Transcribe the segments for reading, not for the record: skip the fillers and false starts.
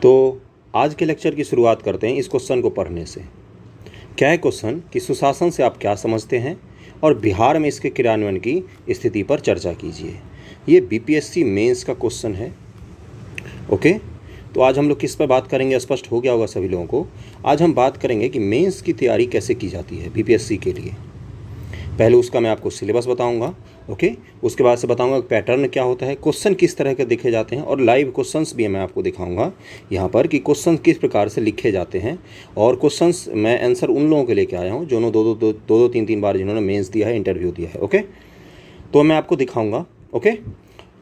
तो आज के लेक्चर की शुरुआत करते हैं इस क्वेश्चन को पढ़ने से। क्या है क्वेश्चन कि सुशासन से आप क्या समझते हैं और बिहार में इसके क्रियान्वयन की स्थिति पर चर्चा कीजिए। ये बीपीएससी मेंस का क्वेश्चन है। ओके, तो आज हम लोग किस पर बात करेंगे, स्पष्ट हो गया होगा सभी लोगों को। आज हम बात करेंगे कि मेंस की तैयारी कैसे की जाती है बीपीएससी के लिए। पहले उसका मैं आपको सिलेबस बताऊंगा। ओके, उसके बाद से बताऊंगा पैटर्न क्या होता है, क्वेश्चन किस तरह के लिखे जाते हैं, और लाइव क्वेश्चंस भी मैं आपको दिखाऊंगा यहाँ पर कि क्वेश्चन किस प्रकार से लिखे जाते हैं। और क्वेश्चंस मैं आंसर उन लोगों के लेके आया हूँ जो दो तीन बार जिन्होंने मेंस दिया है, इंटरव्यू दिया है। ओके, तो मैं आपको दिखाऊँगा। ओके,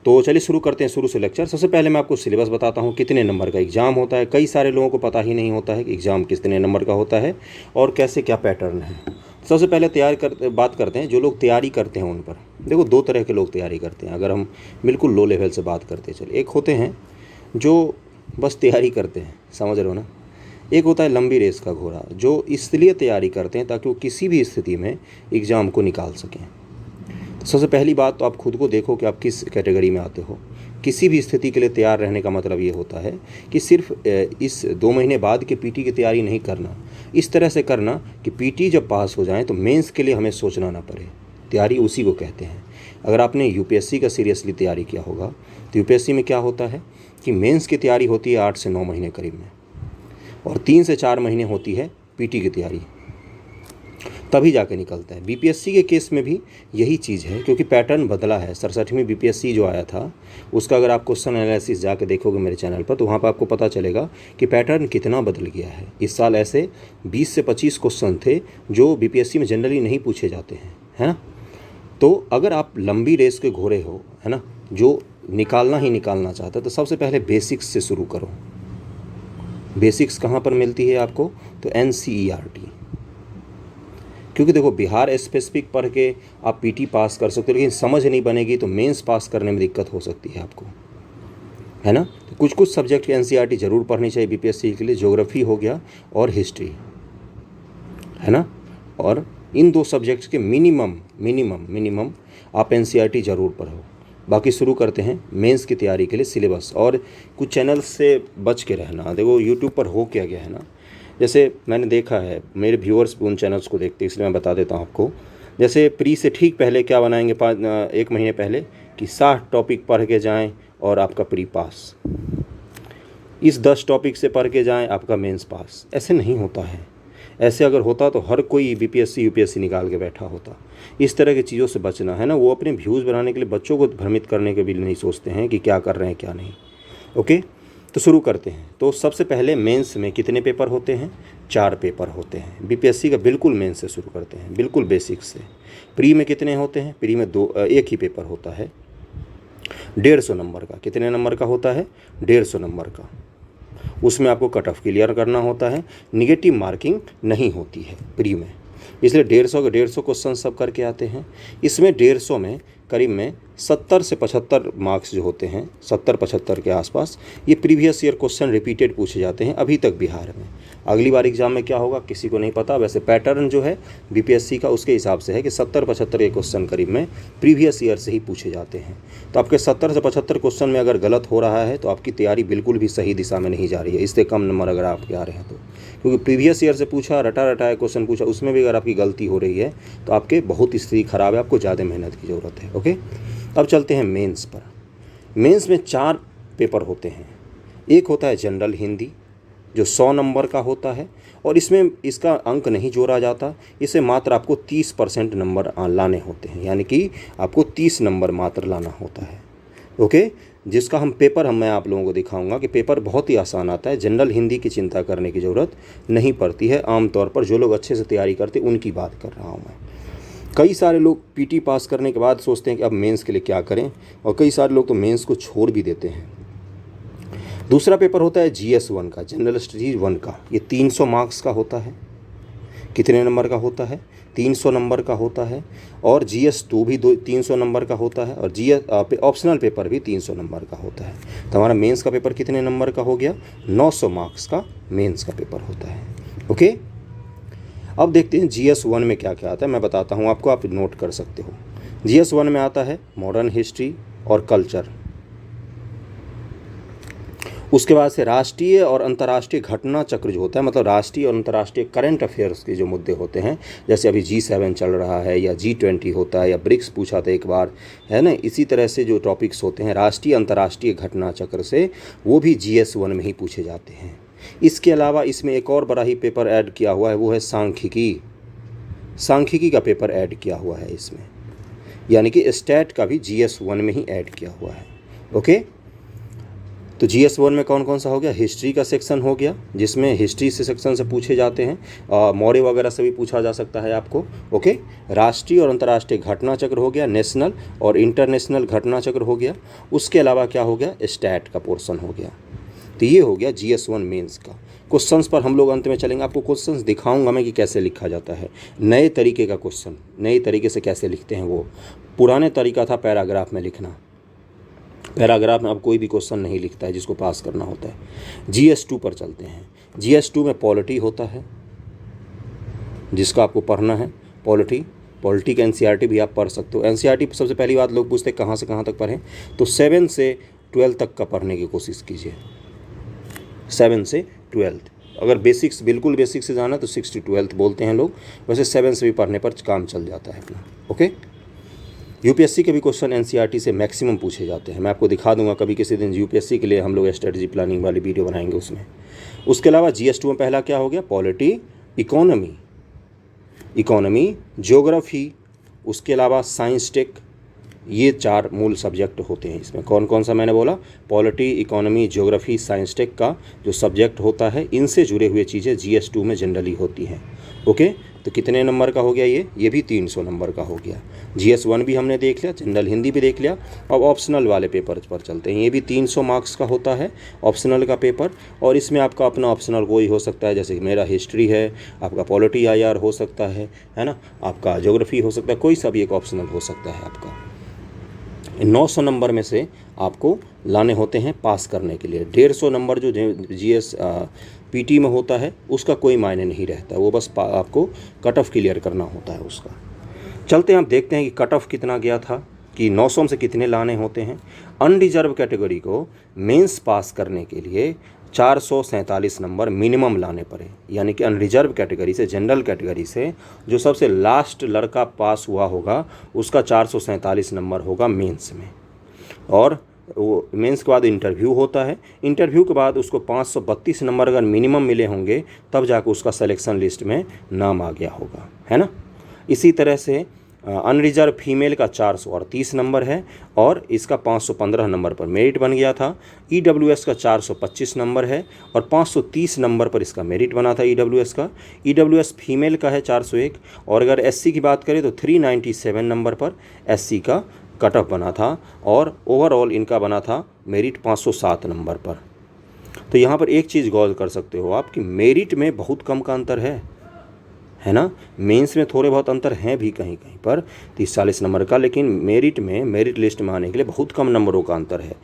तो चलिए शुरू करते हैं शुरू से लेक्चर। सबसे पहले मैं आपको सिलेबस बताता हूँ, कितने नंबर का एग्ज़ाम होता है। कई सारे लोगों को पता ही नहीं होता है कि एग्ज़ाम कितने नंबर का होता है और कैसे क्या पैटर्न है। सबसे पहले बात करते हैं जो लोग तैयारी करते हैं उन पर। देखो, दो तरह के लोग तैयारी करते हैं। अगर हम बिल्कुल लो लेवल से बात करते हैं, चलिए, एक होते हैं जो बस तैयारी करते हैं, समझ रहे हो ना। एक होता है लंबी रेस का घोड़ा, जो इसलिए तैयारी करते हैं ताकि वो किसी भी स्थिति में एग्ज़ाम को निकाल सकें। तो सबसे पहली बात तो आप खुद को देखो कि आप किस कैटेगरी में आते हो। किसी भी स्थिति के लिए तैयार रहने का मतलब ये होता है कि सिर्फ इस 2 महीने बाद के पीटी की तैयारी नहीं करना, इस तरह से करना कि पीटी जब पास हो जाए तो मेंस के लिए हमें सोचना ना पड़े। तैयारी उसी को कहते हैं। अगर आपने यूपीएससी का सीरियसली तैयारी किया होगा तो यूपीएससी में क्या होता है कि मेंस की तैयारी होती है 8 से 9 महीने करीब में, और 3 से 4 महीने होती है पीटी की तैयारी, तभी जाके निकलता है। बीपीएससी के केस में भी यही चीज़ है, क्योंकि पैटर्न बदला है। 67वीं बीपीएससी जो आया था उसका अगर आप क्वेश्चन एनालिसिस जाके देखोगे मेरे चैनल पर, तो वहाँ पर आपको पता चलेगा कि पैटर्न कितना बदल गया है। इस साल ऐसे 20 से 25 क्वेश्चन थे जो बीपीएससी में जनरली नहीं पूछे जाते हैं, है ना। तो अगर आप लंबी रेस के घोड़े हो, है ना, जो निकालना ही निकालना चाहता है, तो सबसे पहले बेसिक्स से शुरू करो। बेसिक्स कहाँ पर मिलती है आपको? तो एनसीईआरटी। क्योंकि देखो, बिहार स्पेसिफिक पढ़ के आप पीटी पास कर सकते हो, लेकिन समझ नहीं बनेगी तो मेंस पास करने में दिक्कत हो सकती है आपको, है ना। तो कुछ सब्जेक्ट की एनसीईआरटी जरूर पढ़नी चाहिए बीपीएससी के लिए। ज्योग्राफी हो गया और हिस्ट्री, है ना। और इन 2 सब्जेक्ट्स के मिनिमम आप एनसीईआरटी जरूर पढ़ो। बाकी शुरू करते हैं मेंस की तैयारी के लिए सिलेबस। और कुछ चैनल से बच के रहना। देखो, यूट्यूब पर हो क्या गया है ना, जैसे मैंने देखा है, मेरे व्यूअर्स भी उन चैनल्स को देखते हैं, इसलिए मैं बता देता हूँ आपको। जैसे प्री से ठीक पहले क्या बनाएंगे, 1 महीने पहले, कि 60 टॉपिक पढ़ के जाएं और आपका प्री पास। इस 10 टॉपिक से पढ़ के जाएं, आपका मेंस पास। ऐसे नहीं होता है। ऐसे अगर होता तो हर कोई बीपीएससी यूपीएससी निकाल के बैठा होता। इस तरह की चीज़ों से बचना, है ना। वो अपने व्यूज़ बनाने के लिए बच्चों को भ्रमित करने के भी नहीं सोचते हैं कि क्या कर रहे हैं क्या नहीं। ओके, तो शुरू करते हैं। तो सबसे पहले मेंस में कितने पेपर होते हैं? 4 पेपर होते हैं बीपीएससी का। बिल्कुल मेंस से शुरू करते हैं, बिल्कुल बेसिक से। प्री में कितने होते हैं? प्री में 1 ही पेपर होता है, 150 नंबर का। कितने नंबर का होता है? 150 नंबर का। उसमें आपको कट ऑफ क्लियर करना होता है, निगेटिव मार्किंग नहीं होती है प्री में, इसलिए 150 के 150 क्वेश्चन सब करके आते हैं। इसमें 150 में करीब में 70 से 75 मार्क्स जो होते हैं, 70-75 के आसपास, ये प्रीवियस ईयर क्वेश्चन रिपीटेड पूछे जाते हैं अभी तक बिहार में। अगली बार एग्जाम में क्या होगा किसी को नहीं पता। वैसे पैटर्न जो है बीपीएससी का उसके हिसाब से है कि 70-75 के क्वेश्चन करीब में प्रीवियस ईयर से ही पूछे जाते हैं। तो आपके 70 से 75 क्वेश्चन में अगर गलत हो रहा है तो आपकी तैयारी बिल्कुल भी सही दिशा में नहीं जा रही है। इससे कम नंबर अगर आपके आ रहे हैं तो, क्योंकि प्रीवियस ईयर से पूछा, रटाया क्वेश्चन पूछा, उसमें भी अगर आपकी गलती हो रही है तो आपके बहुत स्थिति खराब है, आपको ज़्यादा मेहनत की ज़रूरत है। ओके, अब चलते हैं मेंस पर। मेंस में 4 पेपर होते हैं। एक होता है जनरल हिंदी, जो 100 नंबर का होता है, और इसमें इसका अंक नहीं जोड़ा जाता। इसे मात्र आपको 30% नंबर लाने होते हैं, यानी कि आपको 30 नंबर मात्र लाना होता है। ओके, जिसका मैं आप लोगों को दिखाऊंगा कि पेपर बहुत ही आसान आता है। जनरल हिंदी की चिंता करने की ज़रूरत नहीं पड़ती है। आमतौर पर जो लोग अच्छे से तैयारी करते उनकी बात कर रहा हूँ मैं। कई सारे लोग पीटी पास करने के बाद सोचते हैं कि अब मेंस के लिए क्या करें, और कई सारे लोग तो मेंस को छोड़ भी देते हैं। दूसरा पेपर होता है जीएस 1 का, जनरल स्टडीज 1 का। ये 300 मार्क्स का होता है। कितने नंबर का होता है? 300 नंबर का होता है। और जीएस 2 भी 300 नंबर का होता है, और जीएस ऑप्शनल पेपर भी 300 नंबर का होता है। तो हमारा मेंस का पेपर कितने नंबर का हो गया? 900 मार्क्स का मेंस का पेपर होता है। ओके, अब देखते हैं जीएस 1 में क्या क्या आता है। मैं बताता हूँ आपको, आप नोट कर सकते हो। जीएस 1 में आता है मॉडर्न हिस्ट्री और कल्चर। उसके बाद से राष्ट्रीय और अंतर्राष्ट्रीय घटना चक्र जो होता है, मतलब राष्ट्रीय और अंतर्राष्ट्रीय करंट अफेयर्स के जो मुद्दे होते हैं, जैसे अभी G7 चल रहा है या G20 होता है या ब्रिक्स पूछा था एक बार, है ना, इसी तरह से जो टॉपिक्स होते हैं राष्ट्रीय अंतर्राष्ट्रीय घटना चक्र से, वो भी GS1 में ही पूछे जाते हैं। इसके अलावा इसमें एक और बड़ा ही पेपर ऐड किया हुआ है, वो है सांख्यिकी का पेपर ऐड किया हुआ है इसमें, यानी कि स्टैट का भी GS1 में ही ऐड किया हुआ है। ओके, तो GS1 में कौन कौन सा हो गया? हिस्ट्री का सेक्शन हो गया, जिसमें हिस्ट्री से सेक्शन से पूछे जाते हैं, मौर्य वगैरह से भी पूछा जा सकता है आपको। ओके, राष्ट्रीय और अंतर्राष्ट्रीय घटना चक्र हो गया, नेशनल और इंटरनेशनल घटना चक्र हो गया। उसके अलावा क्या हो गया? स्टैट का पोर्शन हो गया। तो ये हो गया GS1 मेंस का। क्वेश्चंस पर हम लोग अंत में चलेंगे, आपको क्वेश्चंस दिखाऊंगा मैं कि कैसे लिखा जाता है, नए तरीके का क्वेश्चन, नए तरीके से कैसे लिखते हैं। वो पुराने तरीका था पैराग्राफ में लिखना, पैराग्राफ में अब कोई भी क्वेश्चन नहीं लिखता है जिसको पास करना होता है। GS2 पर चलते हैं। GS2 में पॉलिटी होता है, जिसका आपको पढ़ना है। पॉलिटी का NCERT भी आप पढ़ सकते हो। NCERT सबसे पहली बात लोग पूछते हैं कहाँ से कहाँ तक पढ़ें, तो 7 से 12 तक का पढ़ने की कोशिश कीजिए। 7 से 12, अगर बेसिक्स, बिल्कुल बेसिक से जाना तो 6 to 12 बोलते हैं लोग, वैसे 7 से भी पढ़ने पर काम चल जाता है अपना। ओके, UPSC के भी क्वेश्चन NCERT से मैक्सिमम पूछे जाते हैं। मैं आपको दिखा दूंगा कभी किसी दिन, UPSC के लिए हम लोग स्ट्रेटजी प्लानिंग वाली वीडियो बनाएंगे उसमें। उसके अलावा GS2 में पहला क्या हो गया? पॉलिटी, इकोनॉमी, ज्योग्राफी, उसके अलावा साइंस टेक, ये 4 मूल सब्जेक्ट होते हैं इसमें। कौन कौन सा मैंने बोला? Polity, economy, geography, science tech का जो सब्जेक्ट होता है, इनसे जुड़े हुए चीज़ें GS2 में जनरली होती हैं। ओके, तो कितने नंबर का हो गया ये भी 300 नंबर का हो गया। GS1 भी हमने देख लिया, जनरल हिंदी भी देख लिया। अब ऑप्शनल वाले पेपर पर चलते हैं। ये भी 300 मार्क्स का होता है ऑप्शनल का पेपर, और इसमें आपका अपना ऑप्शनल कोई हो सकता है, जैसे कि मेरा हिस्ट्री है, आपका पॉलिटी IR हो सकता है ना, आपका ज्योग्राफी हो सकता है, कोई सा भी एक ऑप्शनल हो सकता है आपका। 900 नंबर में से आपको लाने होते हैं पास करने के लिए। 150 नंबर जो GS PT में होता है उसका कोई मायने नहीं रहता, वो बस आपको कट ऑफ क्लियर करना होता है उसका। चलते हैं, आप देखते हैं कि कट ऑफ कितना गया था, कि 900 से कितने लाने होते हैं। अनरिजर्व कैटेगरी को मेंस पास करने के लिए 447 नंबर मिनिमम लाने पड़े, यानी कि अनरिजर्व कैटेगरी से, जनरल कैटेगरी से जो सबसे लास्ट लड़का पास हुआ होगा उसका 447 नंबर होगा मेंस में। और वो मेंस के बाद इंटरव्यू होता है, इंटरव्यू के बाद उसको 532 नंबर अगर मिनिमम मिले होंगे तब जाकर उसका सिलेक्शन लिस्ट में नाम आ गया होगा, है ना। इसी तरह से अनरिजर्व फीमेल का 438 नंबर है और इसका 515 नंबर पर मेरिट बन गया था। EWS का 425 नंबर है और 530 नंबर पर इसका मेरिट बना था EWS का। EWS फीमेल का है 401, और अगर SC की बात करें तो 397 नंबर पर SC का कट ऑफ बना था, और ओवरऑल इनका बना था मेरिट 507 नंबर पर। तो यहाँ पर एक चीज़ गौर कर सकते हो आप कि मेरिट में बहुत कम का अंतर है ना। मेंस में थोड़े बहुत अंतर हैं भी कहीं कहीं पर 30-40 नंबर का, लेकिन मेरिट में, मेरिट लिस्ट में आने के लिए बहुत कम नंबरों का अंतर है,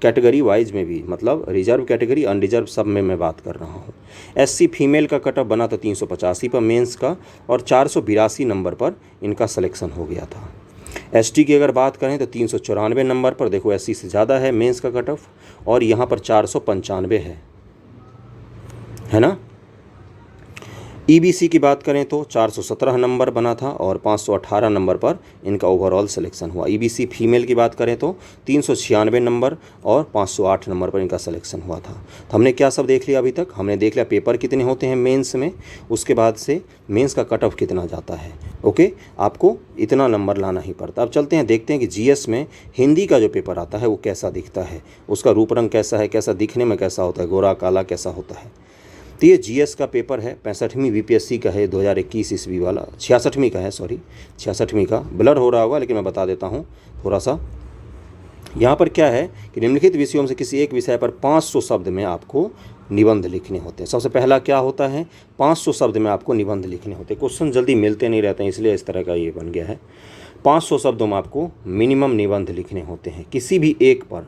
कैटेगरी वाइज में भी, मतलब रिजर्व कैटेगरी, अनरिजर्व सब में मैं बात कर रहा हूँ। SC फीमेल का कट ऑफ बना था 385 पर मेंस का, और 482 नंबर पर इनका सिलेक्शन हो गया था। ST की अगर बात करें तो 394 नंबर पर, देखो SC से ज़्यादा है मेंस का कट ऑफ, और यहाँ पर 495 है ना। EBC की बात करें तो 417 नंबर बना था और 518 नंबर पर इनका ओवरऑल सिलेक्शन हुआ। EBC फीमेल की बात करें तो 396 नंबर और 508 नंबर पर इनका सिलेक्शन हुआ था। तो हमने क्या सब देख लिया अभी तक? हमने देख लिया पेपर कितने होते हैं मेंस में, उसके बाद से मेंस का कट ऑफ कितना जाता है। ओके, आपको इतना नंबर लाना ही पड़ता है। अब चलते हैं, देखते हैं कि GS में हिंदी का जो पेपर आता है वो कैसा दिखता है, उसका रूप रंग कैसा है, कैसा दिखने में कैसा होता है, गोरा काला कैसा होता है। तो ये GS का पेपर है, 65वीं BPSC का है, 2021 ईस्वी वाला, 66वीं का है, सॉरी 66वीं का, ब्लर हो रहा होगा लेकिन मैं बता देता हूँ थोड़ा सा। यहाँ पर क्या है कि निम्नलिखित विषयों में से किसी एक विषय पर 500 शब्द में आपको निबंध लिखने होते हैं। सबसे पहला क्या होता है, 500 शब्द में आपको निबंध लिखने होते हैं। क्वेश्चन जल्दी मिलते नहीं रहते हैं, इसलिए इस तरह का ये बन गया है। 500 शब्दों में आपको मिनिमम निबंध लिखने होते हैं किसी भी एक पर।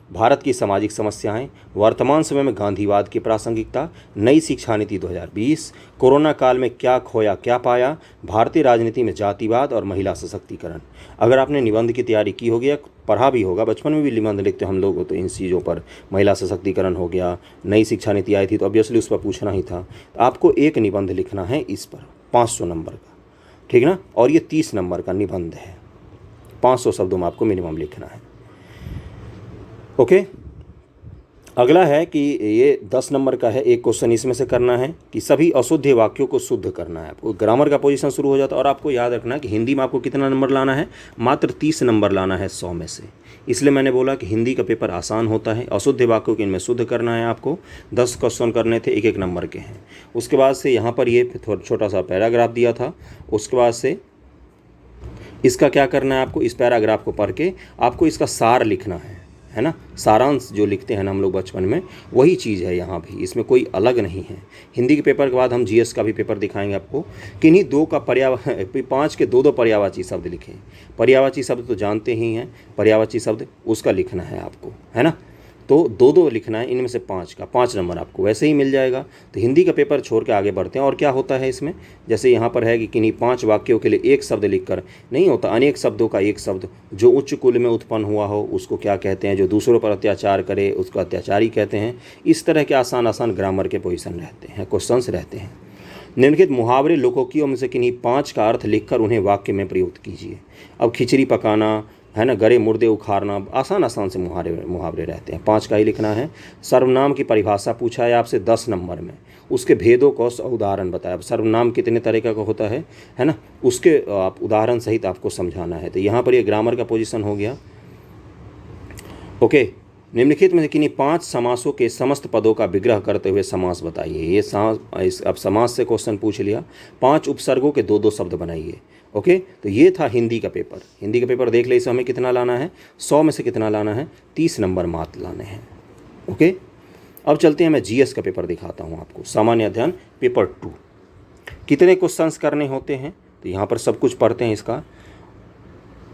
भारत की सामाजिक समस्याएं, वर्तमान समय में गांधीवाद की प्रासंगिकता, नई शिक्षा नीति 2020, कोरोना काल में क्या खोया क्या पाया, भारतीय राजनीति में जातिवाद और महिला सशक्तिकरण। अगर आपने निबंध की तैयारी की होगी या पढ़ा भी होगा, बचपन में भी निबंध लिखते हम लोग, तो इन चीज़ों पर महिला सशक्तिकरण हो गया, नई शिक्षा नीति आई थी तो ऑब्वियसली उस पर पूछना ही था। तो आपको एक निबंध लिखना है इस पर 500 नंबर का, ठीक ना, और ये 30 नंबर का निबंध है, 500 शब्दों में आपको मिनिमम लिखना है। ओके, अगला है कि ये 10 नंबर का है, एक क्वेश्चन इसमें से करना है कि सभी अशुद्ध वाक्यों को शुद्ध करना है। आपको ग्रामर का पोजीशन शुरू हो जाता है और आपको याद रखना है कि हिंदी में आपको कितना नंबर लाना है, मात्र 30 नंबर लाना है 100 में से। इसलिए मैंने बोला कि हिंदी का पेपर आसान होता है, अशुद्ध वाक्यों को इनमें शुद्ध करना है। आपको 10 क्वेश्चन करने थे, एक एक नंबर के हैं। उसके बाद से यहाँ पर ये छोटा सा पैराग्राफ दिया था, उसके बाद से इसका क्या करना है, आपको इस पैराग्राफ को पढ़ के आपको इसका सार लिखना है ना, सारांश जो लिखते हैं ना हम लोग बचपन में, वही चीज़ है यहाँ भी, इसमें कोई अलग नहीं है। हिंदी के पेपर के बाद हम जीएस का भी पेपर दिखाएंगे आपको। किन्हीं 5 के 2 पर्यायवाची शब्द लिखें। पर्यायवाची शब्द तो जानते ही हैं, पर्यायवाची शब्द उसका लिखना है आपको, है ना, तो 2 लिखना है, इनमें से 5 का 5 नंबर आपको वैसे ही मिल जाएगा। तो हिंदी का पेपर छोड़ के आगे बढ़ते हैं। और क्या होता है इसमें, जैसे यहाँ पर है कि किन्हीं 5 वाक्यों के लिए एक शब्द लिखकर नहीं होता, अनेक शब्दों का एक शब्द। जो उच्च कुल में उत्पन्न हुआ हो उसको क्या कहते हैं, जो दूसरों पर अत्याचार करे उसको अत्याचारी कहते हैं। इस तरह के आसान आसान ग्रामर के पोजीशन रहते हैं, क्वेश्चंस रहते हैं। निम्नलिखित मुहावरे लोकोक्तियों में से किन्हीं 5 का अर्थ लिखकर उन्हें वाक्य में प्रयुक्त कीजिए। अब खिचड़ी पकाना है ना, गरे मुर्दे उखाड़ना, आसान आसान से मुहावरे रहते हैं, 5 का ही लिखना है। सर्वनाम की परिभाषा पूछा है आपसे 10 नंबर में, उसके भेदों को उदाहरण बताया। अब सर्वनाम कितने तरह का होता है ना, उसके आप उदाहरण सहित आपको समझाना है। तो यहाँ पर ये ग्रामर का पोजीशन हो गया। ओके, निम्नलिखित में से किन्हीं 5 समासों के समस्त पदों का विग्रह करते हुए समास बताइए। ये अब समास से क्वेश्चन पूछ लिया। 5 उपसर्गों के 2-2 शब्द बनाइए। ओके, तो ये था हिंदी का पेपर। हिंदी का पेपर देख ले, इसे हमें कितना लाना है, 100 में से कितना लाना है, 30 नंबर मात्र लाने हैं। ओके, अब चलते हैं, मैं जीएस का पेपर दिखाता हूँ आपको। सामान्य अध्ययन पेपर 2 कितने क्वेश्चंस करने होते हैं, तो यहाँ पर सब कुछ पढ़ते हैं। इसका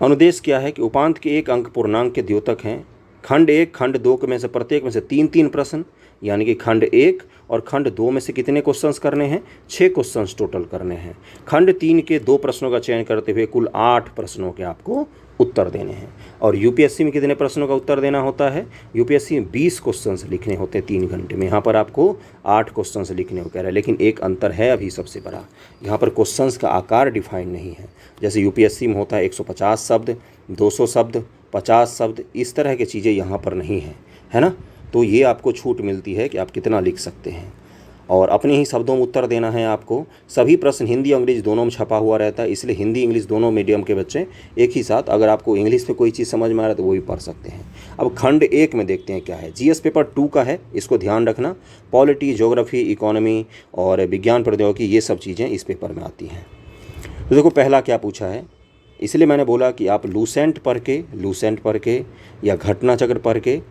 अनुदेश क्या है कि उपांत के 1 अंक पूर्णांक के द्योतक हैं। खंड 1 खंड 2 में से प्रत्येक में से 3-3 प्रश्न, यानी कि खंड 1 और खंड 2 में से कितने क्वेश्चंस करने हैं, 6 क्वेश्चंस टोटल करने हैं। खंड 3 के 2 प्रश्नों का चयन करते हुए कुल 8 प्रश्नों के आपको उत्तर देने हैं। और यूपीएससी में कितने प्रश्नों का उत्तर देना होता है, यूपीएससी में 20 क्वेश्चंस लिखने होते हैं 3 घंटे में। यहाँ पर आपको 8 क्वेश्चंस लिखने को कह रहा है, लेकिन एक अंतर है अभी सबसे बड़ा, यहाँ पर क्वेश्चंस का आकार डिफाइन नहीं है। जैसे यूपीएससी में होता है 150 शब्द, 200 शब्द, 50 शब्द, इस तरह की चीज़ें यहाँ पर नहीं हैं, है ना। तो ये आपको छूट मिलती है कि आप कितना लिख सकते हैं और अपने ही शब्दों में उत्तर देना है आपको। सभी प्रश्न हिंदी और अंग्रेजी दोनों में छपा हुआ रहता है, इसलिए हिंदी इंग्लिश दोनों मीडियम के बच्चे एक ही साथ, अगर आपको इंग्लिश में कोई चीज़ समझ में आ रहा है तो वो भी पढ़ सकते हैं। अब खंड 1 में देखते हैं क्या है। जीएस पेपर 2 का है, इसको ध्यान रखना। पॉलिटी, ज्योग्राफी, इकोनॉमी और विज्ञान प्रौद्योगिकी, ये सब चीज़ें इस पेपर में आती हैं। तो देखो पहला क्या पूछा है, इसलिए मैंने बोला कि आप लूसेंट पढ़ के या घटना चक्र पढ़ के,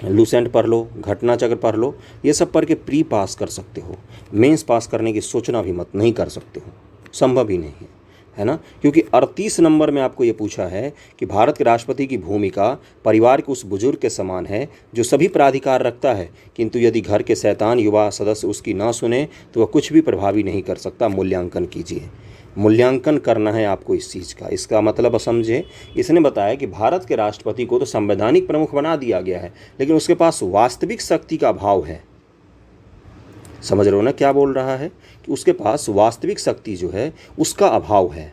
लूसेंट पढ़ लो, घटना चक्र पढ़ लो, ये सब पढ़ के प्री पास कर सकते हो। मेंस पास करने की सोचना भी मत नहीं कर सकते हो, संभव ही नहीं है ना। क्योंकि 38 नंबर में आपको ये पूछा है कि भारत के राष्ट्रपति की भूमिका परिवार के उस बुजुर्ग के समान है जो सभी प्राधिकार रखता है, किंतु यदि घर के शैतान युवा सदस्य उसकी ना सुने तो वह कुछ भी प्रभावी नहीं कर सकता। मूल्यांकन कीजिए। मूल्यांकन करना है आपको इस चीज़ का। इसका मतलब समझे, इसने बताया कि भारत के राष्ट्रपति को तो संवैधानिक प्रमुख बना दिया गया है, लेकिन उसके पास वास्तविक शक्ति का अभाव है। समझ रहे हो ना क्या बोल रहा है, कि उसके पास वास्तविक शक्ति जो है उसका अभाव है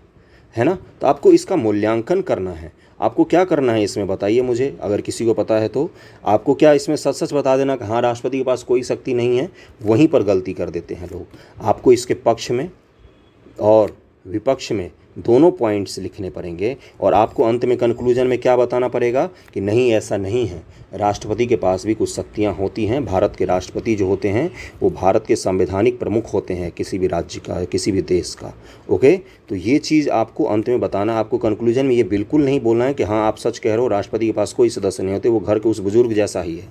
ना। तो आपको इसका मूल्यांकन करना है। आपको क्या करना है इसमें बताइए मुझे, अगर किसी को पता है तो। आपको क्या इसमें सच सच बता देना कि हाँ राष्ट्रपति के पास कोई शक्ति नहीं है, वहीं पर गलती कर देते हैं लोग। आपको इसके पक्ष में और विपक्ष में दोनों पॉइंट्स लिखने पड़ेंगे और आपको अंत में कंक्लूजन में क्या बताना पड़ेगा कि नहीं ऐसा नहीं है, राष्ट्रपति के पास भी कुछ शक्तियां होती हैं। भारत के राष्ट्रपति जो होते हैं वो भारत के संवैधानिक प्रमुख होते हैं किसी भी राज्य का, किसी भी देश का। ओके, तो ये चीज़ आपको अंत में बताना। आपको कंक्लूजन में ये बिल्कुल नहीं बोलना है कि हाँ आप सच कह रहे हो, राष्ट्रपति के पास कोई सदस्य नहीं होते, वो घर के उस बुजुर्ग जैसा ही है।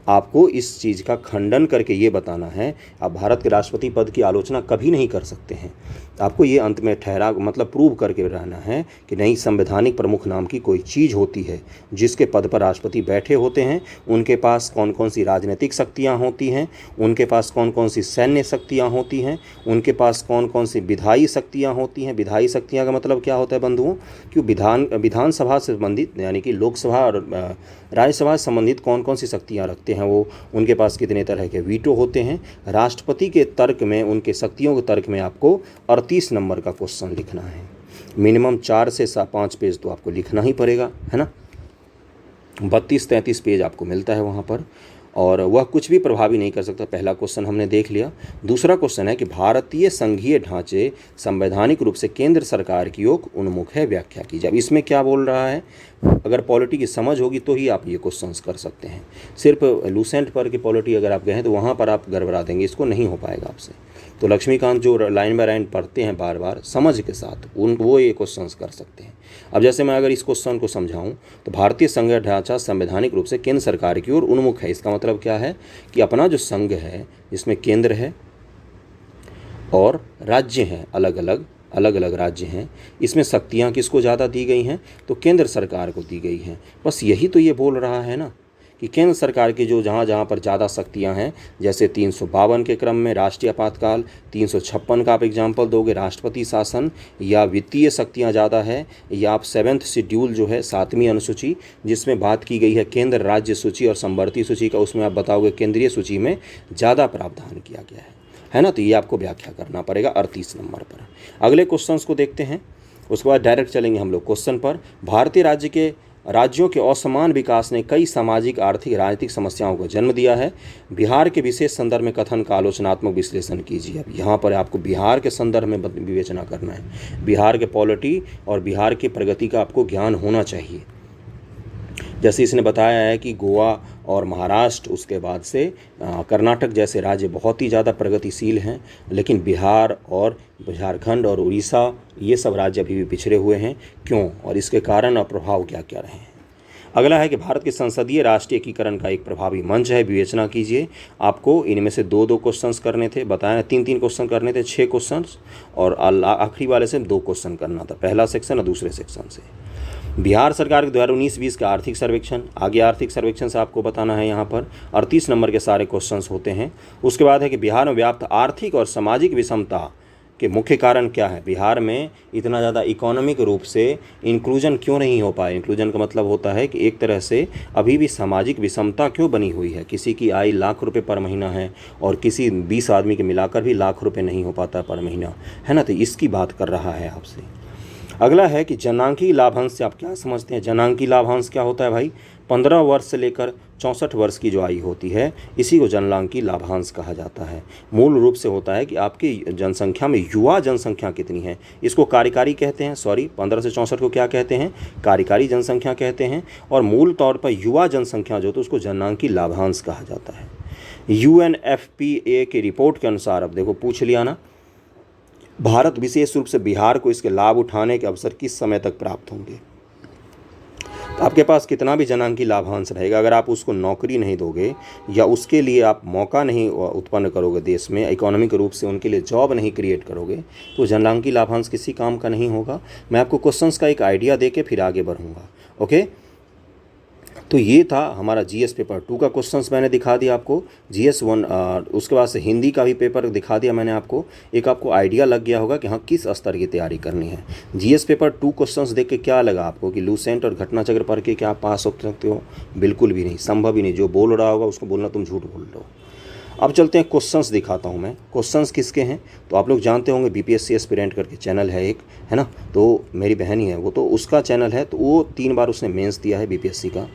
आपको इस चीज़ का खंडन करके ये बताना है, आप भारत के राष्ट्रपति पद की आलोचना कभी नहीं कर सकते हैं। आपको ये अंत में ठहरा मतलब प्रूव करके रहना है कि नहीं, संवैधानिक प्रमुख नाम की कोई चीज़ होती है। जिसके पद पर राष्ट्रपति बैठे होते हैं उनके पास कौन कौन सी राजनीतिक शक्तियाँ होती हैं, उनके पास कौन कौन सी सैन्य शक्तियाँ होती हैं, उनके पास कौन कौन सी विधायी शक्तियाँ होती हैं। विधायी शक्तियाँ का मतलब क्या होता है बंधुओं, कि विधानसभा से संबंधित यानी कि लोकसभा और राज्यसभा से संबंधित कौन कौन सी शक्तियाँ रखते हैं वो, उनके पास कितने तरह के वीटो होते हैं। राष्ट्रपति के तर्क में, उनके शक्तियों के तर्क में आपको 38 नंबर का क्वेश्चन लिखना है। मिनिमम 4 से 5 पेज तो आपको लिखना ही पड़ेगा, है ना। 32-33 पेज आपको मिलता है वहाँ पर, और वह कुछ भी प्रभावी नहीं कर सकता। पहला क्वेश्चन हमने देख लिया। दूसरा क्वेश्चन है कि भारतीय संघीय ढांचे संवैधानिक रूप से केंद्र सरकार की ओर उन्मुख है, व्याख्या कीजिए। अब इसमें क्या बोल रहा है, अगर पॉलिटी की समझ होगी तो ही आप ये क्वेश्चंस कर सकते हैं। सिर्फ लूसेंट पर की पॉलिटी अगर आप गए हैं तो वहाँ पर आप गड़बड़ा देंगे, इसको नहीं हो पाएगा आपसे। तो लक्ष्मीकांत जो लाइन बाय लाइन पढ़ते हैं बार बार समझ के साथ, वो ये क्वेश्चंस कर सकते हैं। अब जैसे मैं अगर इस क्वेश्चन को समझाऊं तो भारतीय संघ ढांचा संवैधानिक रूप से केंद्र सरकार की ओर उन्मुख है। इसका मतलब क्या है कि अपना जो संघ है जिसमें केंद्र है और राज्य हैं, अलग अलग राज्य हैं, इसमें शक्तियाँ किसको ज़्यादा दी गई हैं, तो केंद्र सरकार को दी गई हैं। बस यही तो ये बोल रहा है ना कि केंद्र सरकार की जो जहाँ पर ज़्यादा शक्तियाँ हैं, जैसे 352 के क्रम में राष्ट्रीय आपातकाल, 356 का आप एग्जाम्पल दोगे राष्ट्रपति शासन, या वित्तीय शक्तियाँ ज़्यादा है, या आप 7th शेड्यूल जो है 7वीं अनुसूची जिसमें बात की गई है केंद्र राज्य सूची और समवर्ती सूची का, उसमें आप बताओगे केंद्रीय सूची में ज़्यादा प्रावधान किया गया है ना। तो ये आपको व्याख्या करना पड़ेगा 38 नंबर पर। अगले क्वेश्चंस को देखते हैं, उसके बाद डायरेक्ट चलेंगे हम लोग क्वेश्चन पर। भारतीय राज्यों के असमान विकास ने कई सामाजिक, आर्थिक, राजनीतिक समस्याओं को जन्म दिया है। बिहार के विशेष संदर्भ में कथन का आलोचनात्मक विश्लेषण कीजिए। अब यहाँ पर आपको बिहार के संदर्भ में विवेचना करना है। बिहार के पॉलिटी और बिहार की प्रगति का आपको ज्ञान होना चाहिए। जैसे इसने बताया है कि गोवा और महाराष्ट्र, उसके बाद से कर्नाटक जैसे राज्य बहुत ही ज़्यादा प्रगतिशील हैं, लेकिन बिहार और झारखंड और उड़ीसा ये सब राज्य अभी भी पिछड़े हुए हैं। क्यों, और इसके कारण और प्रभाव क्या क्या रहे हैं। अगला है कि भारत के संसदीय राष्ट्रीय एकीकरण का एक प्रभावी मंच है, विवेचना कीजिए। आपको इनमें से 2-2 क्वेश्चंस करने थे, बताया 3-3 क्वेश्चन करने थे, 6 क्वेश्चंस, और आखिरी वाले से 2 क्वेश्चन करना था, पहला सेक्शन और दूसरे सेक्शन से। बिहार सरकार के 2019-20 का आर्थिक सर्वेक्षण, आगे आर्थिक सर्वेक्षण से आपको बताना है। यहाँ पर 38 नंबर के सारे क्वेश्चंस होते हैं। उसके बाद है कि बिहार में व्याप्त आर्थिक और सामाजिक विषमता के मुख्य कारण क्या है। बिहार में इतना ज़्यादा इकोनॉमिक रूप से इंक्लूजन क्यों नहीं हो पाया। इंक्लूजन का मतलब होता है कि एक तरह से अभी भी सामाजिक विषमता क्यों बनी हुई है। किसी की आय लाख रुपए पर महीना है और किसी 20 आदमी के मिलाकर भी लाख रुपए नहीं हो पाता पर महीना, है ना। तो इसकी बात कर रहा है आपसे। अगला है कि जनांकीय लाभांश से आप क्या समझते हैं। जनांकीय लाभांश क्या होता है भाई, 15 वर्ष से लेकर 64 वर्ष की जो आयु होती है इसी को जनांकीय लाभांश कहा जाता है। मूल रूप से होता है कि आपकी जनसंख्या में युवा जनसंख्या कितनी है, इसको कार्यकारी कहते हैं। 15 से 64 को क्या कहते हैं, कार्यकारी जनसंख्या कहते हैं। और मूल तौर पर युवा जनसंख्या जो तो उसको जनांकीय लाभांश कहा जाता है। UNFPA की रिपोर्ट के अनुसार, अब देखो पूछ लिया ना, भारत विशेष रूप से बिहार को इसके लाभ उठाने के अवसर किस समय तक प्राप्त होंगे। तो आपके पास कितना भी जनांकीय लाभांश रहेगा, अगर आप उसको नौकरी नहीं दोगे या उसके लिए आप मौका नहीं उत्पन्न करोगे, देश में इकोनॉमिक रूप से उनके लिए जॉब नहीं क्रिएट करोगे, तो जनांकीय लाभांश किसी काम का नहीं होगा। मैं आपको क्वेश्चंस का एक आइडिया देके फिर आगे बढ़ूँगा। ओके, तो ये था हमारा GS पेपर 2 का क्वेश्चंस मैंने दिखा दिया आपको। GS 1 उसके बाद से हिंदी का भी पेपर दिखा दिया मैंने आपको। एक आपको आइडिया लग गया होगा कि हाँ किस स्तर की तैयारी करनी है। GS पेपर 2 क्वेश्चंस देख के क्या लगा आपको कि लूसेंट और घटनाचक्र पढ़ के क्या आप पास हो सकते हो, बिल्कुल भी नहीं, संभव ही नहीं। जो बोल रहा होगा उसको बोलना तुम झूठ बोल रहे हो। अब चलते हैं क्वेश्चंस दिखाता हूँ मैं। क्वेश्चंस किसके हैं तो आप लोग जानते होंगे, BPSC एस्पिरेंट करके चैनल है एक, है ना। तो मेरी बहन ही है वो, तो उसका चैनल है। तो वो 3 बार उसने मेंस दिया है BPSC का,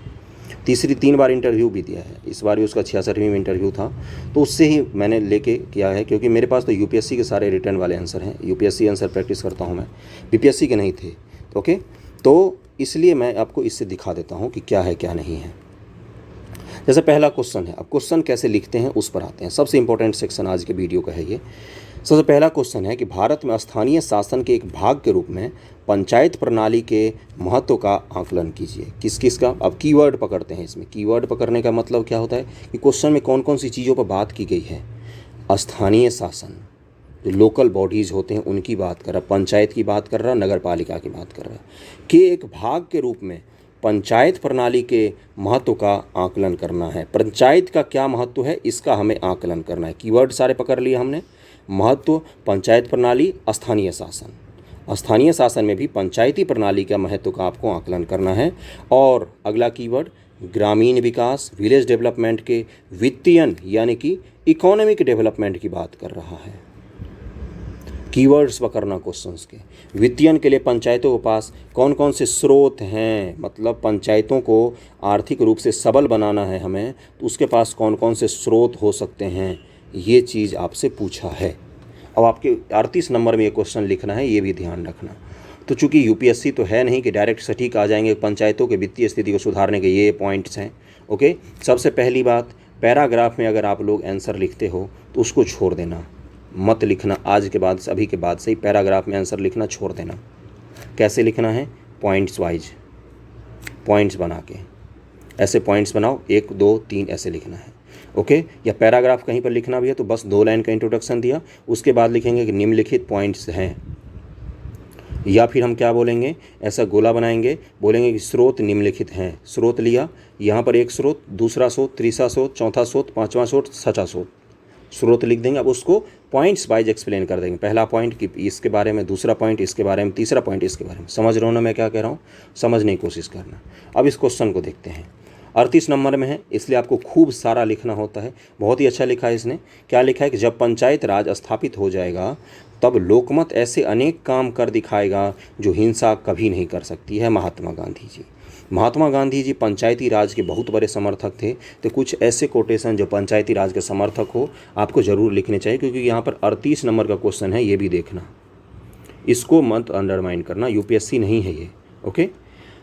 3 बार इंटरव्यू भी दिया है। इस बार भी उसका 66वीं में इंटरव्यू था, तो उससे ही मैंने लेके किया है, क्योंकि मेरे पास तो UPSC के सारे रिटर्न वाले आंसर हैं। UPSC आंसर प्रैक्टिस करता हूँ मैं, BPSC के नहीं थे। ओके, तो इसलिए मैं आपको इससे दिखा देता हूँ कि क्या है क्या नहीं है। जैसे पहला क्वेश्चन है, अब क्वेश्चन कैसे लिखते हैं उस पर आते हैं। सबसे इंपॉर्टेंट सेक्शन आज के वीडियो का है ये। सबसे पहला क्वेश्चन है कि भारत में स्थानीय शासन के एक भाग के रूप में पंचायत प्रणाली के महत्व का आकलन कीजिए। किस किस का? अब कीवर्ड पकड़ते हैं। इसमें कीवर्ड पकड़ने का मतलब क्या होता है कि क्वेश्चन में कौन कौन सी चीज़ों पर बात की गई है। स्थानीय शासन, जो लोकल बॉडीज़ होते हैं उनकी बात कर रहा, पंचायत की बात कर रहा, नगर पालिका की बात कर रहा, कि एक भाग के रूप में पंचायत प्रणाली के महत्व का आकलन करना है। पंचायत का क्या महत्व है इसका हमें आकलन करना है। कीवर्ड सारे पकड़ लिए हमने। महत्व, पंचायत प्रणाली, स्थानीय शासन। स्थानीय शासन में भी पंचायती प्रणाली का महत्व का आपको आकलन करना है। और अगला कीवर्ड ग्रामीण विकास, विलेज डेवलपमेंट के वित्तीयन यानी कि इकोनॉमिक डेवलपमेंट की बात कर रहा है। कीवर्ड्स पकड़ना क्वेश्चंस के। वित्तीयन के लिए पंचायतों के पास कौन कौन से स्रोत हैं, मतलब पंचायतों को आर्थिक रूप से सबल बनाना है हमें, तो उसके पास कौन कौन से स्रोत हो सकते हैं, ये चीज़ आपसे पूछा है। अब आपके 38 नंबर में ये क्वेश्चन लिखना है, ये भी ध्यान रखना। तो चूंकि यूपीएससी तो है नहीं कि डायरेक्ट सटीक आ जाएंगे, पंचायतों के वित्तीय स्थिति को सुधारने के ये पॉइंट्स हैं। ओके, सबसे पहली बात, पैराग्राफ में अगर आप लोग आंसर लिखते हो तो उसको छोड़ देना, मत लिखना। आज के बाद, अभी के बाद से ही पैराग्राफ में आंसर लिखना छोड़ देना। कैसे लिखना है? पॉइंट्स वाइज, पॉइंट्स बना के, ऐसे पॉइंट्स बनाओ, 1 2 3 ऐसे लिखना है। ओके, या पैराग्राफ कहीं पर लिखना भी है तो बस 2 लाइन का इंट्रोडक्शन दिया, उसके बाद लिखेंगे कि निम्नलिखित पॉइंट्स हैं। या फिर हम क्या बोलेंगे, ऐसा गोला बनाएंगे, बोलेंगे कि स्रोत निम्नलिखित हैं। स्रोत लिया, यहाँ पर एक स्रोत, दूसरा स्रोत, तीसरा स्रोत, चौथा स्रोत, पांचवा स्रोत, छठा स्रोत, स्रोत लिख देंगे। अब उसको पॉइंट्स वाइज एक्सप्लेन कर देंगे। पहला पॉइंट कि इसके बारे में, दूसरा पॉइंट इसके बारे में, तीसरा पॉइंट इसके बारे में। समझ रहे हो ना मैं क्या कह रहा हूँ? समझने की कोशिश करना। अब इस क्वेश्चन को देखते हैं। 38 नंबर में है, इसलिए आपको खूब सारा लिखना होता है। बहुत ही अच्छा लिखा है इसने। क्या लिखा है कि जब पंचायत राज स्थापित हो जाएगा तब लोकमत ऐसे अनेक काम कर दिखाएगा जो हिंसा कभी नहीं कर सकती है। महात्मा गांधी जी। महात्मा गांधी जी पंचायती राज के बहुत बड़े समर्थक थे। तो कुछ ऐसे कोटेशन जो पंचायती राज के समर्थक हो आपको ज़रूर लिखने चाहिए, क्योंकि यहाँ पर 38 नंबर का क्वेश्चन है, ये भी देखना, इसको मत अंडरमाइन करना, यूपीएससी नहीं है ये। ओके,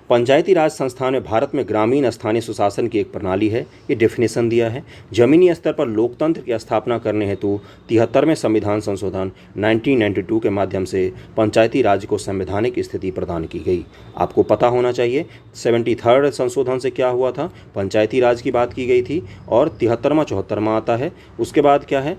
पंचायती राज संस्थान में भारत में ग्रामीण स्थानीय सुशासन की एक प्रणाली है। ये डेफिनेशन दिया है। जमीनी स्तर पर लोकतंत्र की स्थापना करने हेतु 73वें संविधान संशोधन 1992 के माध्यम से पंचायती राज को संवैधानिक स्थिति प्रदान की गई। आपको पता होना चाहिए 73rd संशोधन से क्या हुआ था, पंचायती राज की बात की गई थी, और 73वां 74वां आता है। उसके बाद क्या है,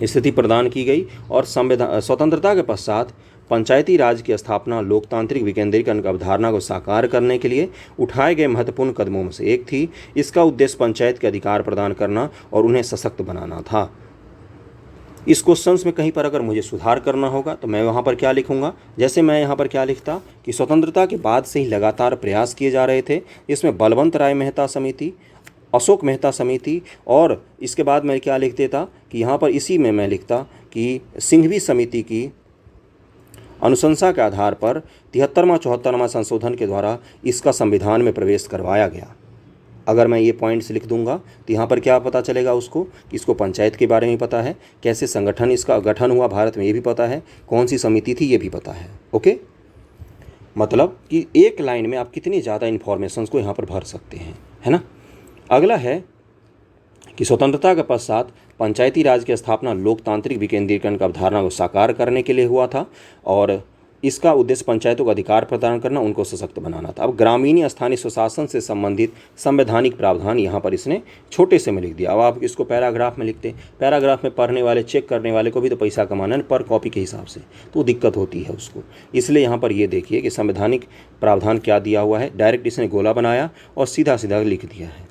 स्थिति प्रदान की गई। और स्वतंत्रता के पश्चात पंचायती राज की स्थापना लोकतांत्रिक विकेंद्रीकरण की अवधारणा को साकार करने के लिए उठाए गए महत्वपूर्ण कदमों में से एक थी। इसका उद्देश्य पंचायत के अधिकार प्रदान करना और उन्हें सशक्त बनाना था। इस क्वेश्चंस में कहीं पर अगर मुझे सुधार करना होगा तो मैं वहाँ पर क्या लिखूँगा, जैसे मैं यहाँ पर क्या लिखता कि स्वतंत्रता के बाद से ही लगातार प्रयास किए जा रहे थे। इसमें बलवंत राय मेहता समिति, अशोक मेहता समिति, और इसके बाद मैं क्या लिख देता कि यहाँ पर इसी में मैं लिखता कि सिंघवी समिति की अनुशंसा के आधार पर 73वां 74वां संशोधन के द्वारा इसका संविधान में प्रवेश करवाया गया। अगर मैं ये पॉइंट्स लिख दूंगा तो यहाँ पर क्या पता चलेगा उसको कि इसको पंचायत के बारे में पता है, कैसे संगठन इसका गठन हुआ भारत में ये भी पता है, कौन सी समिति थी ये भी पता है। ओके, मतलब कि एक लाइन में आप कितनी ज़्यादा इन्फॉर्मेशन को यहाँ पर भर सकते हैं, है ना। अगला है कि स्वतंत्रता के पश्चात पंचायती राज की स्थापना लोकतांत्रिक विकेंद्रीकरण की अवधारणा को साकार करने के लिए हुआ था, और इसका उद्देश्य पंचायतों को अधिकार प्रदान करना, उनको सशक्त बनाना था। अब ग्रामीण स्थानीय स्वशासन से संबंधित संवैधानिक प्रावधान यहाँ पर इसने छोटे से में लिख दिया। अब आप इसको पैराग्राफ में लिखते, पैराग्राफ में पढ़ने वाले, चेक करने वाले को भी तो पैसा कमाना है पर कॉपी के हिसाब से, तो दिक्कत होती है उसको। इसलिए यहाँ पर ये देखिए कि संवैधानिक प्रावधान क्या दिया हुआ है। डायरेक्ट इसने गोला बनाया और सीधा सीधा लिख दिया है।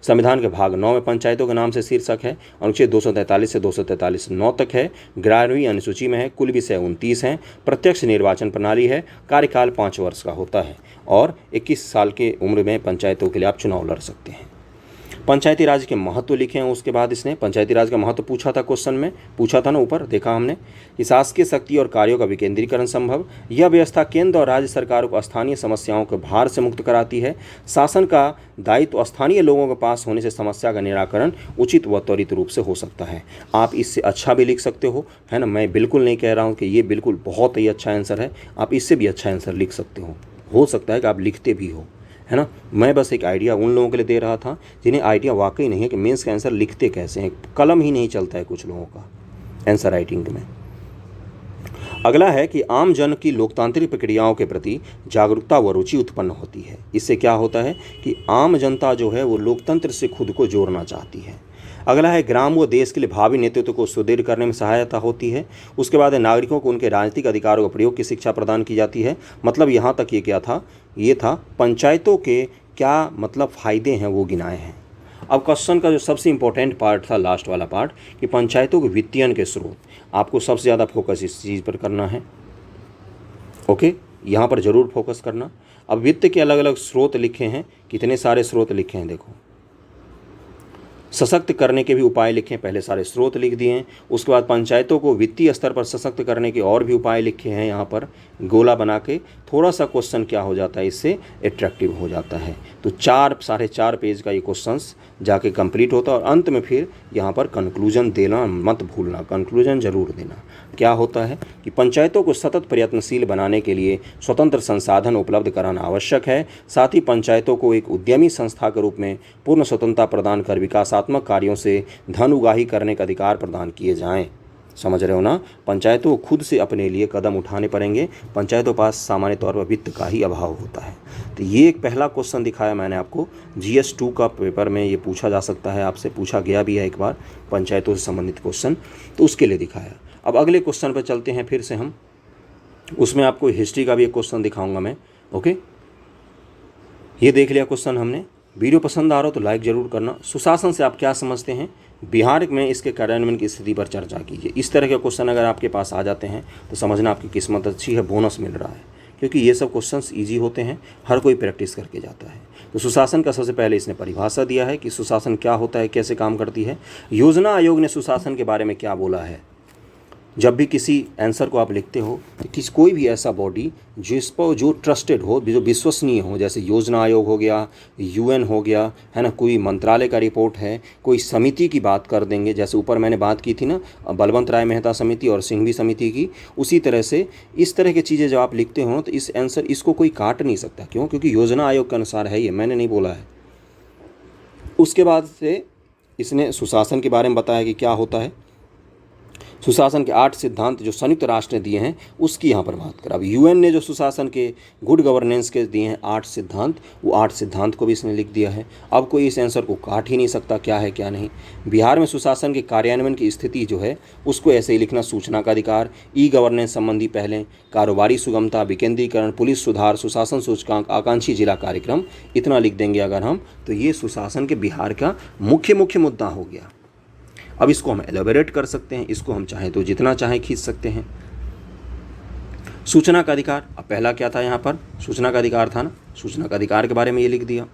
संविधान के भाग 9 में पंचायतों के नाम से शीर्षक है। अनुच्छेद 243 से 243(9) तक है। 11वीं अनुसूची में है। कुल विषय 29 हैं। प्रत्यक्ष निर्वाचन प्रणाली है। कार्यकाल 5 वर्ष का होता है और 21 साल की उम्र में पंचायतों के लिए आप चुनाव लड़ सकते हैं। पंचायती राज के महत्व लिखे हैं। उसके बाद इसने पंचायती राज का महत्व पूछा था, क्वेश्चन में पूछा था ना, ऊपर देखा हमने कि शासकीय शक्ति और कार्यों का विकेंद्रीकरण संभव। यह व्यवस्था केंद्र और राज्य सरकारों को स्थानीय समस्याओं के भार से मुक्त कराती है। शासन का दायित्व स्थानीय लोगों के पास होने से समस्या का निराकरण उचित व त्वरित रूप से हो सकता है। आप इससे अच्छा भी लिख सकते हो, है ना। मैं बिल्कुल नहीं कह रहा हूँ कि ये बिल्कुल बहुत ही अच्छा आंसर है, आप इससे भी अच्छा आंसर लिख सकते हो सकता है कि आप लिखते भी हो, है ना। मैं बस एक आइडिया उन लोगों के लिए दे रहा था जिन्हें आइडिया वाकई नहीं है कि मेंस का आंसर लिखते कैसे हैं, कलम ही नहीं चलता है कुछ लोगों का, आंसर राइटिंग में। अगला है कि आम जन की लोकतांत्रिक प्रक्रियाओं के प्रति जागरूकता व रुचि उत्पन्न होती है। इससे क्या होता है कि आम जनता जो है वो लोकतंत्र से खुद को जोड़ना चाहती है। अगला है ग्राम व देश के लिए भावी नेतृत्व को सुदृढ़ करने में सहायता होती है। उसके बाद है नागरिकों को उनके राजनीतिक अधिकारों का प्रयोग की शिक्षा प्रदान की जाती है। मतलब यहाँ तक ये क्या था, ये था पंचायतों के क्या मतलब फ़ायदे हैं वो गिनाए हैं। अब क्वेश्चन का जो सबसे इंपॉर्टेंट पार्ट था, लास्ट वाला पार्ट, कि पंचायतों के वित्तीयन के स्रोत, आपको सबसे ज़्यादा फोकस इस चीज़ पर करना है। ओके, यहाँ पर ज़रूर फोकस करना। अब वित्त के अलग अलग स्रोत लिखे हैं, कितने सारे स्रोत लिखे हैं देखो। सशक्त करने के भी उपाय लिखे हैं, पहले सारे स्रोत लिख दिए हैं। उसके बाद पंचायतों को वित्तीय स्तर पर सशक्त करने के और भी उपाय लिखे हैं यहाँ पर गोला बना के। थोड़ा सा क्वेश्चन क्या हो जाता है, इससे अट्रैक्टिव हो जाता है। तो 4-4.5 पेज का ये क्वेश्चंस जाके कंप्लीट होता है। और अंत में फिर यहाँ पर कंक्लूजन देना मत भूलना, कंक्लूजन जरूर देना। क्या होता है कि पंचायतों को सतत प्रयत्नशील बनाने के लिए स्वतंत्र संसाधन उपलब्ध कराना आवश्यक है। साथ ही पंचायतों को एक उद्यमी संस्था के रूप में पूर्ण स्वतंत्रता प्रदान कर विकासात्मक कार्यों से धन उगाही करने का अधिकार प्रदान किए जाएं। समझ रहे हो ना, पंचायतों को खुद से अपने लिए कदम उठाने पड़ेंगे। पंचायतों के पास सामान्य तौर पर वित्त का ही अभाव होता है। तो ये एक पहला क्वेश्चन दिखाया मैंने आपको। GS 2 का पेपर में ये पूछा जा सकता है, आपसे पूछा गया भी है एक बार, पंचायतों से संबंधित क्वेश्चन, तो उसके लिए दिखाया। अब अगले क्वेश्चन पर चलते हैं फिर से हम। उसमें आपको हिस्ट्री का भी एक क्वेश्चन दिखाऊंगा मैं। ओके, ये देख लिया क्वेश्चन हमने। वीडियो पसंद आ रहा हो तो लाइक ज़रूर करना। सुशासन से आप क्या समझते हैं, बिहार में इसके कार्यान्वयन की स्थिति पर चर्चा कीजिए। इस तरह के क्वेश्चन अगर आपके पास आ जाते हैं तो समझना आपकी किस्मत अच्छी है, बोनस मिल रहा है, क्योंकि ये सब क्वेश्चंस इजी होते हैं, हर कोई प्रैक्टिस करके जाता है। तो सुशासन का सबसे पहले इसने परिभाषा दिया है कि सुशासन क्या होता है, कैसे काम करती है। योजना आयोग ने सुशासन के बारे में क्या बोला है। जब भी किसी आंसर को आप लिखते हो तो कोई भी ऐसा बॉडी जिस पर जो ट्रस्टेड हो, जो विश्वसनीय हो, जैसे योजना आयोग हो गया, UN हो गया, है ना, कोई मंत्रालय का रिपोर्ट है, कोई समिति की बात कर देंगे, जैसे ऊपर मैंने बात की थी ना बलवंत राय मेहता समिति और सिंघवी समिति की, उसी तरह से इस तरह की चीज़ें जब आप लिखते हो तो इस आंसर इसको कोई काट नहीं सकता। क्यों? क्योंकि योजना आयोग के अनुसार है, ये मैंने नहीं बोला है। उसके बाद से इसने सुशासन के बारे में बताया कि क्या होता है। सुशासन के 8 सिद्धांत जो संयुक्त राष्ट्र ने दिए हैं उसकी यहाँ पर बात करें। अब UN ने जो सुशासन के गुड गवर्नेंस के दिए हैं 8 सिद्धांत, वो 8 सिद्धांत को भी इसने लिख दिया है। अब कोई इस आंसर को काट ही नहीं सकता क्या है क्या नहीं। बिहार में सुशासन के कार्यान्वयन की स्थिति जो है उसको ऐसे ही लिखना, सूचना का अधिकार, E-गवर्नेंस संबंधी पहले, कारोबारी सुगमता, विकेंद्रीकरण, पुलिस सुधार, सुशासन सूचकांक, आकांक्षी जिला कार्यक्रम, इतना लिख देंगे अगर हम, तो ये सुशासन के बिहार का मुख्य मुद्दा हो गया। अब इसको हम एलेबोरेट कर सकते हैं, इसको हम चाहें तो जितना चाहें खींच सकते हैं। सूचना का अधिकार, अब पहला क्या था यहाँ पर, सूचना का अधिकार था ना, सूचना का अधिकार के बारे में ये लिख दिया।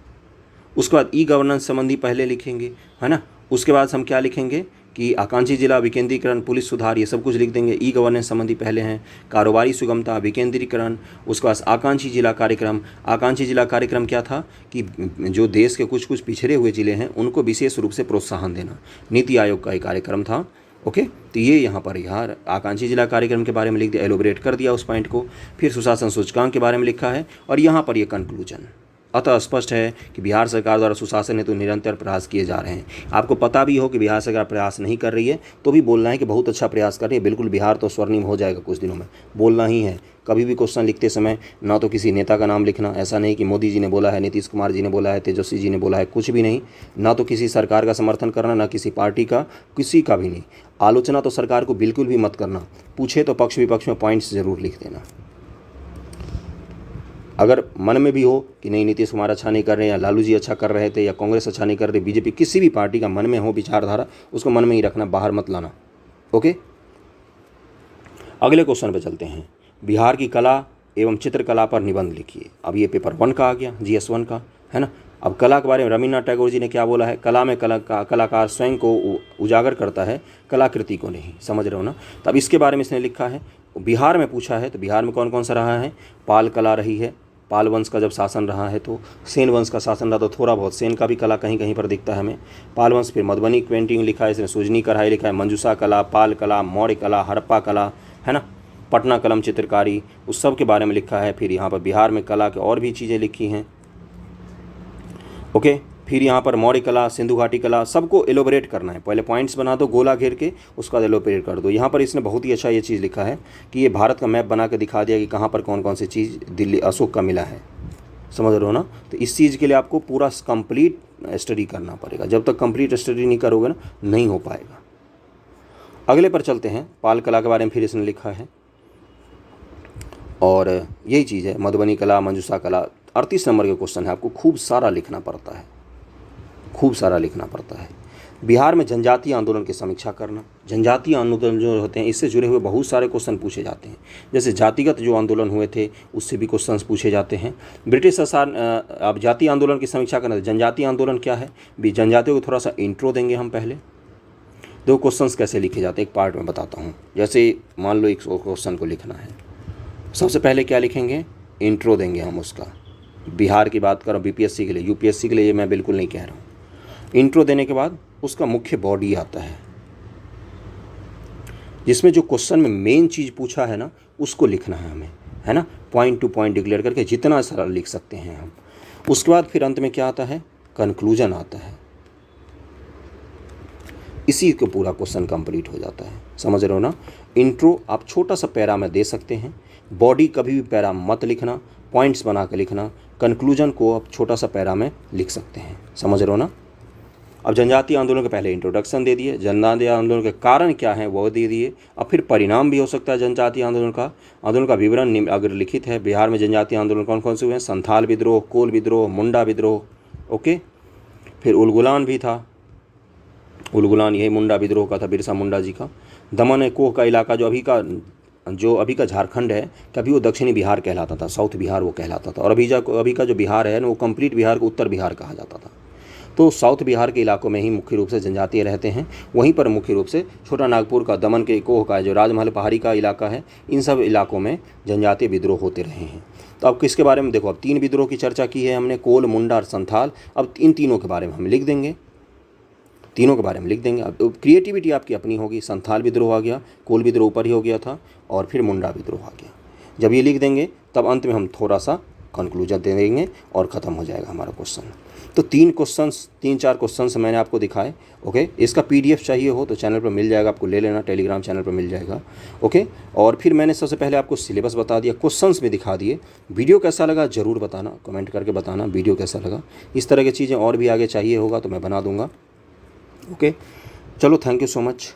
उसके बाद E-गवर्नेंस संबंधी पहले लिखेंगे, है ना। उसके बाद हम क्या लिखेंगे कि आकांक्षी जिला, विकेंद्रीकरण, पुलिस सुधार, ये सब कुछ लिख देंगे। E-गवर्नेंस संबंधी पहले हैं, कारोबारी सुगमता, विकेंद्रीकरण, उसके बाद आकांक्षी जिला कार्यक्रम। आकांक्षी जिला कार्यक्रम क्या था कि जो देश के कुछ पिछड़े हुए ज़िले हैं उनको विशेष रूप से प्रोत्साहन देना, नीति आयोग का एक कार्यक्रम था। ओके, तो ये यहाँ पर यार आकांक्षी जिला कार्यक्रम के बारे में लिख दिया, एलोबरेट कर दिया उस पॉइंट को। फिर सुशासन सूचकांक के बारे में लिखा है और यहाँ पर ये कंक्लूजन। अतः स्पष्ट है कि बिहार सरकार द्वारा सुशासन हेतु निरंतर प्रयास किए जा रहे हैं। आपको पता भी हो कि बिहार सरकार प्रयास नहीं कर रही है तो भी बोलना है कि बहुत अच्छा प्रयास कर रही है। बिल्कुल बिहार तो स्वर्णिम हो जाएगा कुछ दिनों में, बोलना ही है। कभी भी क्वेश्चन लिखते समय ना तो किसी नेता का नाम लिखना, ऐसा नहीं कि मोदी जी ने बोला है, नीतीश कुमार जी ने बोला है, तेजस्वी जी ने बोला है, कुछ भी नहीं। ना तो किसी सरकार का समर्थन करना, ना किसी पार्टी का, किसी का भी नहीं। आलोचना तो सरकार को बिल्कुल भी मत करना। पूछे तो पक्ष विपक्ष में पॉइंट्स ज़रूर लिख देना। अगर मन में भी हो कि नहीं नीतीश कुमार अच्छा नहीं कर रहे, या लालू जी अच्छा कर रहे थे, या कांग्रेस अच्छा नहीं कर रही, बीजेपी, किसी भी पार्टी का मन में हो विचारधारा, उसको मन में ही रखना, बाहर मत लाना। ओके, अगले क्वेश्चन पे चलते हैं। बिहार की कला एवं चित्रकला पर निबंध लिखिए। अब ये पेपर 1 का आ गया, GS 1 का, है ना। अब कला के बारे में रवीन्द्रनाथ टैगोर जी ने क्या बोला है, कला में कलाकार स्वयं को उजागर करता है, कलाकृति को नहीं। समझ रहे हो ना। तो अब इसके बारे में इसने लिखा है। बिहार में पूछा है तो बिहार में कौन कौन सा रहा है, पाल कला रही है, पाल वंश का जब शासन रहा है, तो सेन वंश का शासन रहा तो थोड़ा बहुत सेन का भी कला कहीं कहीं पर दिखता है हमें। पाल वंश, फिर मधुबनी पेंटिंग लिखा है इसने, सुजनी कढ़ाई लिखा है, मंजूषा कला, पाल कला, मौर्य कला, हड़प्पा कला, है ना, पटना कलम चित्रकारी, उस सब के बारे में लिखा है। फिर यहाँ पर बिहार में कला के और भी चीज़ें लिखी हैं। ओके, फिर यहाँ पर मौर्य कला, सिंधु घाटी कला, सबको एलोबरेट करना है। पहले पॉइंट्स बना दो गोला घेर के, उसका एलोबरेट कर दो। यहाँ पर इसने बहुत ही अच्छा ये चीज़ लिखा है कि ये भारत का मैप बना के दिखा दिया कि कहाँ पर कौन कौन सी चीज़ दिल्ली अशोक का मिला है। समझ रहे हो ना? तो इस चीज़ के लिए आपको पूरा कंप्लीट स्टडी करना पड़ेगा। जब तक कंप्लीट स्टडी नहीं करोगे ना, नहीं हो पाएगा। अगले पर चलते हैं। पाल कला के बारे में फिर इसने लिखा है और यही चीज़ है, मधुबनी कला, मंजूषा कला। 38 नंबर के क्वेश्चन है, आपको खूब सारा लिखना पड़ता है, खूब सारा लिखना पड़ता है। बिहार में जनजातीय आंदोलन की समीक्षा करना। जनजातीय आंदोलन जो होते हैं इससे जुड़े हुए बहुत सारे क्वेश्चन पूछे जाते हैं। जैसे जातिगत जो आंदोलन हुए थे उससे भी क्वेश्चन पूछे जाते हैं। ब्रिटिश शासन, अब जातीय आंदोलन की समीक्षा करना। जनजातीय आंदोलन क्या है, भी जनजातियों को थोड़ा सा इंट्रो देंगे हम पहले। दो क्वेश्चंस कैसे लिखे जाते हैं एक पार्ट में बताता हूँ। जैसे मान लो एक क्वेश्चन को लिखना है, सबसे पहले क्या लिखेंगे, इंट्रो देंगे हम उसका। बिहार की बात करो, बीपीएससी के लिए, यूपीएससी के लिए ये मैं बिल्कुल नहीं कह रहा हूँ। इंट्रो देने के बाद उसका मुख्य बॉडी आता है, जिसमें जो क्वेश्चन में मेन चीज़ पूछा है ना उसको लिखना है हमें, है ना। पॉइंट टू पॉइंट डिक्लेयर करके जितना सारा लिख सकते हैं हम। उसके बाद फिर अंत में क्या आता है, कंक्लूजन आता है। इसी को पूरा क्वेश्चन कंप्लीट हो जाता है। समझ रहे हो ना? इंट्रो आप छोटा सा पैरा में दे सकते हैं, बॉडी कभी भी पैरा मत लिखना, पॉइंट्स बना के लिखना। कंक्लूजन को आप छोटा सा पैरा में लिख सकते हैं। समझ रहे हो ना? अब जनजातीय आंदोलन के पहले इंट्रोडक्शन दे दिए, जनजातीय आंदोलन के कारण क्या है वो दे दिए। अब फिर परिणाम भी हो सकता है जनजातीय आंदोलन का विवरण अगर लिखित है। बिहार में जनजातीय आंदोलन कौन कौन से हुए हैं, संथाल विद्रोह, कोल विद्रोह, मुंडा विद्रोह, ओके। फिर उलगुलान भी था, उलगुलान यही मुंडा विद्रोह का था, बिरसा मुंडा जी का। दमन कोह का इलाका जो अभी का झारखंड है, कभी वो दक्षिणी बिहार कहलाता था, साउथ बिहार वो कहलाता था। और अभी का जो बिहार है ना वो कंप्लीट बिहार को उत्तर बिहार कहा जाता था। तो साउथ बिहार के इलाकों में ही मुख्य रूप से जनजातीय रहते हैं। वहीं पर मुख्य रूप से छोटा नागपुर का, दमन के कोह का, जो राजमहल पहाड़ी का इलाका है, इन सब इलाकों में जनजातीय विद्रोह होते रहे हैं। तो अब किसके बारे में देखो, अब 3 विद्रोह की चर्चा की है हमने, कोल, मुंडा और संथाल। अब इन तीनों के बारे में हम लिख देंगे, तीनों के बारे में लिख देंगे। अब क्रिएटिविटी आपकी अपनी होगी। संथाल विद्रोह आ गया, कोल विद्रोह ऊपर ही हो गया था, और फिर मुंडा विद्रोह आ गया। जब ये लिख देंगे तब अंत में हम थोड़ा सा कंक्लूजन दे देंगे और ख़त्म हो जाएगा हमारा क्वेश्चन। तो 3-4 क्वेश्चन मैंने आपको दिखाए, ओके। इसका PDF चाहिए हो तो चैनल पर मिल जाएगा, आपको ले लेना, टेलीग्राम चैनल पर मिल जाएगा, ओके। और फिर मैंने सबसे पहले आपको सिलेबस बता दिया, क्वेश्चंस भी दिखा दिए। वीडियो कैसा लगा ज़रूर बताना, कमेंट करके बताना वीडियो कैसा लगा। इस तरह की चीज़ें और भी आगे चाहिए होगा तो मैं बना दूँगा, ओके। चलो, थैंक यू सो मच।